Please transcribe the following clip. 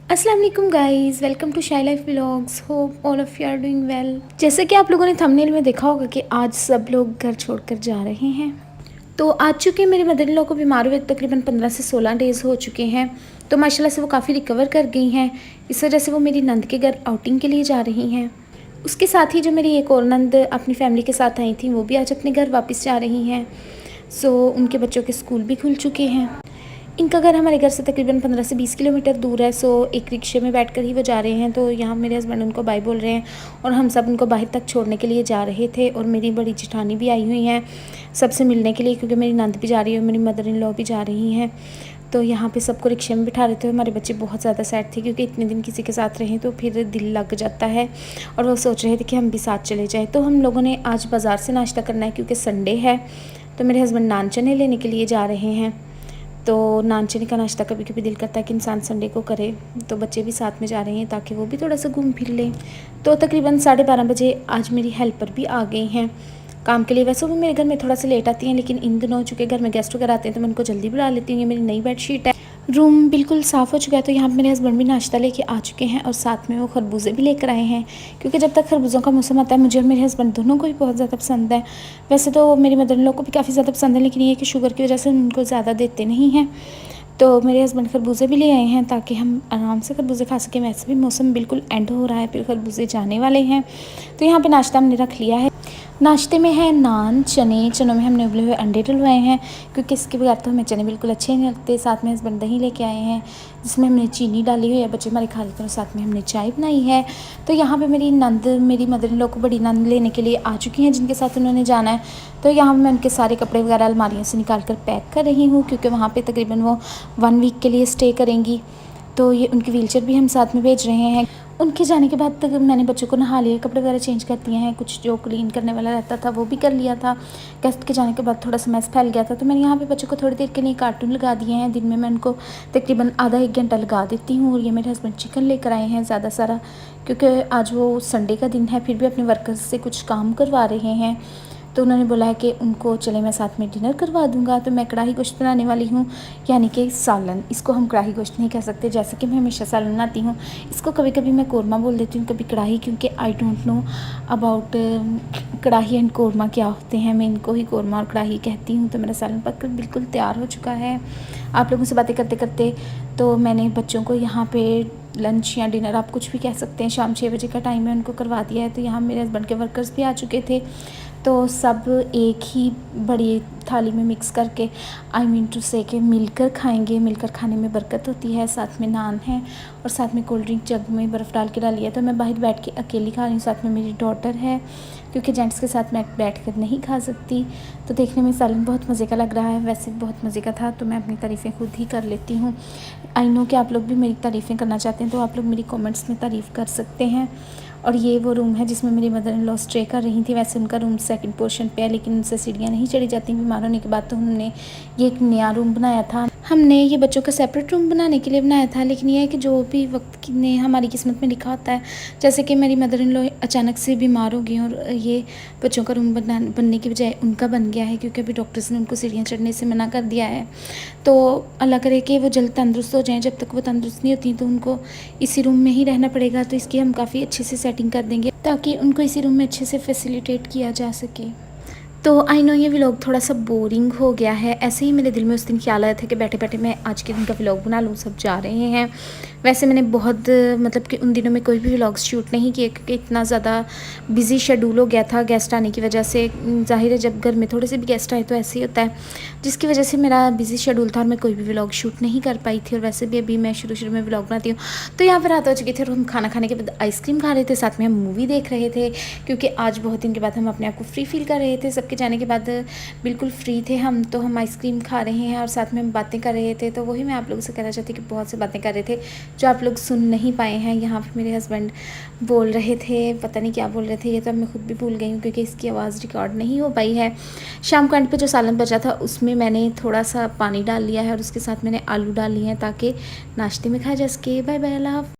अस्सलाम वालेकुम guys, welcome to Shai life vlogs. Hope all of you are doing well. जैसे कि आप लोगों ने थंबनेल में देखा होगा कि आज सब लोग घर छोड़कर जा रहे हैं। तो आज चुके मेरे मदर इन लॉ को बीमार हुए तकरीबन 15 से 16 डेज़ हो चुके हैं। तो माशाल्लाह से वो काफ़ी रिकवर कर गई हैं। इस वजह से वो मेरी नंद के घर आउटिंग के लिए जा रही हैं। उसके साथ ही जो मेरी एक और नंद अपनी फैमिली के साथ आई थी, वो भी आज अपने घर वापस जा रही हैं। सो उनके बच्चों के स्कूल भी खुल चुके हैं। इनका घर हमारे घर से तकरीबन 15 से 20 किलोमीटर दूर है। सो एक रिक्शे में बैठकर ही वो जा रहे हैं। तो यहाँ मेरे हस्बैंड उनको बाय बोल रहे हैं और हम सब उनको बाहर तक छोड़ने के लिए जा रहे थे। और मेरी बड़ी जेठानी भी आई हुई हैं सबसे मिलने के लिए, क्योंकि मेरी नंद भी जा रही है और मेरी मदर इन लॉ भी जा रही हैं। तो यहाँ पे सबको रिक्शे में बिठा रहे थे। हमारे बच्चे बहुत ज़्यादा सैड थे, क्योंकि इतने दिन किसी के साथ रहें तो फिर दिल लग जाता है। और वो सोच रहे थे कि हम भी साथ चले जाएँ। तो हम लोगों ने आज बाज़ार से नाश्ता करना है, क्योंकि संडे है। तो मेरे हस्बैंड नान चने लेने के लिए जा रहे हैं। तो नान चने का नाश्ता कभी कभी दिल करता है कि इंसान संडे को करे। तो बच्चे भी साथ में जा रहे हैं ताकि वो भी थोड़ा सा घूम फिर लें। तो तकरीबन 12:30 बजे आज मेरी हेल्पर भी आ गई हैं काम के लिए। वैसे वो मेरे घर में थोड़ा सा लेट आती हैं, लेकिन इन दिनों चूँकि घर में गेस्ट वगैरह आते हैं तो मैं उनको जल्दी बुला लेती हूँ। ये मेरी नई बेडशीट है। रूम बिल्कुल साफ़ हो चुका है। तो यहाँ पर मेरे हस्बैंड भी नाश्ता लेके आ चुके हैं और साथ में वो खरबूजे भी लेकर आए हैं, क्योंकि जब तक खरबूजों का मौसम आता है मुझे और मेरे हस्बैंड दोनों को ही बहुत ज़्यादा पसंद है। वैसे तो मेरी मदर इन लॉ को भी काफ़ी ज़्यादा पसंद है, लेकिन ये कि शुगर की वजह से उनको ज़्यादा देते नहीं हैं। तो मेरे हस्बैंड खरबूजे भी ले आए हैं ताकि हम आराम से खरबूजे खा सकें। वैसे भी मौसम बिल्कुल एंड हो रहा है, फिर खरबूजे जाने वाले हैं। तो यहाँ पे नाश्ता हमने रख लिया है। नाश्ते में है नान चने। चनों में हमने उबले हुए अंडे डलवाए हैं, क्योंकि इसके बगैर तो हमें चने बिल्कुल अच्छे नहीं लगते। साथ में हस्बैंड दही लेके आए हैं जिसमें हमने चीनी डाली हुई है, बच्चे हमारे खा लेते हैं। और साथ में हमने चाय बनाई है। तो यहाँ पे मेरी नंद मेरी मदर इन लॉ को बड़ी नंद लेने के लिए आ चुकी हैं, जिनके साथ उन्होंने जाना है। तो यहाँ मैं उनके सारे कपड़े वगैरह अलमारियों से निकाल कर पैक कर रही हूँ, क्योंकि वहाँ पर तकरीबन वो 1 वीक के लिए स्टे करेंगी। तो ये उनकी व्हीलचेयर भी हम साथ में भेज रहे हैं। उनके जाने के बाद तक मैंने बच्चों को नहा लिया, कपड़े वगैरह चेंज कर दिए हैं। कुछ जो क्लीन करने वाला रहता था वो भी कर लिया था। गेस्ट के जाने के बाद थोड़ा सा मैस फैल गया था, तो मैंने यहाँ पे बच्चों को थोड़ी देर के लिए कार्टून लगा दिए हैं। दिन में मैं उनको तकरीबन आधा 1 घंटा लगा देती हूँ। और ये मेरे हस्बैंड चिकन लेकर आए हैं ज़्यादा सारा, क्योंकि आज वो संडे का दिन है, फिर भी अपने वर्कर्स से कुछ काम करवा रहे हैं। तो उन्होंने बोला है कि उनको चले मैं साथ में डिनर करवा दूंगा। तो मैं कढ़ाई गोश्त बनाने वाली हूँ, यानी कि सालन। इसको हम कढ़ाई गोश्त नहीं कह सकते, जैसे कि मैं हमेशा सालन बनाती हूँ। इसको कभी कभी मैं कोरमा बोल देती हूँ, कभी कढ़ाई, क्योंकि आई डोंट नो अबाउट कढ़ाई एंड कोरमा क्या होते हैं। मैं इनको ही कोरमा और कढ़ाई कहती हूँ। तो मेरा सालन पककर बिल्कुल तैयार हो चुका है। आप लोगों से बातें करते करते तो मैंने बच्चों को यहाँ पे लंच या डिनर आप कुछ भी कह सकते हैं, शाम 6 बजे का टाइम है, उनको करवा दिया है। तो यहाँ मेरे हस्बैंड के वर्कर्स भी आ चुके थे। तो सब एक ही बड़ी थाली में मिक्स करके आई मीन टू से कि मिलकर खाएंगे। मिलकर खाने में बरकत होती है। साथ में नान है और साथ में कोल्ड ड्रिंक जग में बर्फ़ डाल के डाली है। तो मैं बाहर बैठ के अकेली खा रही हूँ, साथ में मेरी डॉटर है, क्योंकि जेंट्स के साथ मैं बैठ कर नहीं खा सकती। तो देखने में सालन बहुत मज़े का लग रहा है, वैसे भी बहुत मज़े का था। तो मैं अपनी तारीफ़ें खुद ही कर लेती हूँ। आई नो कि आप लोग भी मेरी तारीफ़ें करना चाहते हैं, तो आप लोग मेरी कमेंट्स में तारीफ़ कर सकते हैं। और ये वो रूम है जिसमें मेरी मदर इन लॉ स्टे कर रही थी। वैसे उनका रूम सेकंड पोर्शन पे है, लेकिन उनसे सीढ़ियाँ नहीं चढ़ी जाती बीमार होने के बाद। तो हमने ये एक नया रूम बनाया था। हमने ये बच्चों का सेपरेट रूम बनाने के लिए बनाया था, लेकिन यह है कि जो भी वक्त ने हमारी किस्मत में लिखा होता है, जैसे कि मेरी मदर इन लॉ अचानक से बीमार हो गई और ये बच्चों का रूम बनने की बजाय उनका बन गया है, क्योंकि अभी डॉक्टर्स ने उनको सीढ़ियाँ चढ़ने से मना कर दिया है। तो अल्लाह करे कि वो जल्द तंदुरुस्त हो जाएँ। जब तक वो तंदुरुस्त नहीं होती तो उनको इसी रूम में ही रहना पड़ेगा। तो इसकी हम काफ़ी अच्छे से सेटिंग कर देंगे ताकि उनको इसी रूम में अच्छे से फैसिलिटेट किया जा सके। तो आई नो ये व्लॉग थोड़ा सा बोरिंग हो गया है। ऐसे ही मेरे दिल में उस दिन ख्याल आया था कि बैठे बैठे मैं आज के दिन का व्लॉग बना लूँ, सब जा रहे हैं। वैसे मैंने बहुत मतलब कि उन दिनों में कोई भी व्लॉग्स शूट नहीं किए, क्योंकि इतना ज़्यादा बिज़ी शेड्यूल हो गया था गेस्ट आने की वजह से। ज़ाहिर है जब घर में थोड़े से भी गेस्ट आए तो ऐसे ही होता है, जिसकी वजह से मेरा बिज़ी शेड्यूल था और मैं कोई भी व्लॉग शूट नहीं कर पाई थी। और वैसे भी अभी मैं शुरू में व्लॉग बनाती हूँ। तो यहाँ पर रात हो चुकी थी और हम खाना खाने के बाद आइसक्रीम खा रहे थे, साथ में हम मूवी देख रहे थे, क्योंकि आज बहुत दिन के बाद हम अपने आप को फ्री फील कर रहे थे। सबके जाने के बाद बिल्कुल फ्री थे हम। तो हम आइसक्रीम खा रहे हैं और साथ में हम बातें कर रहे थे। तो वही मैं आप लोगों से कहना चाहती कि बहुत सी बातें कर रहे थे जो आप लोग सुन नहीं पाए हैं। यहाँ पे मेरे हस्बैंड बोल रहे थे, पता नहीं क्या बोल रहे थे, ये तो अब मैं खुद भी भूल गई हूँ, क्योंकि इसकी आवाज़ रिकॉर्ड नहीं हो पाई है। शाम को एंड पे जो सालन बचा था उसमें मैंने थोड़ा सा पानी डाल लिया है और उसके साथ मैंने आलू डाल लिए हैं ताकि नाश्ते में खाया जा सके। बाय बाय, अल्लाह हाफ़िज़।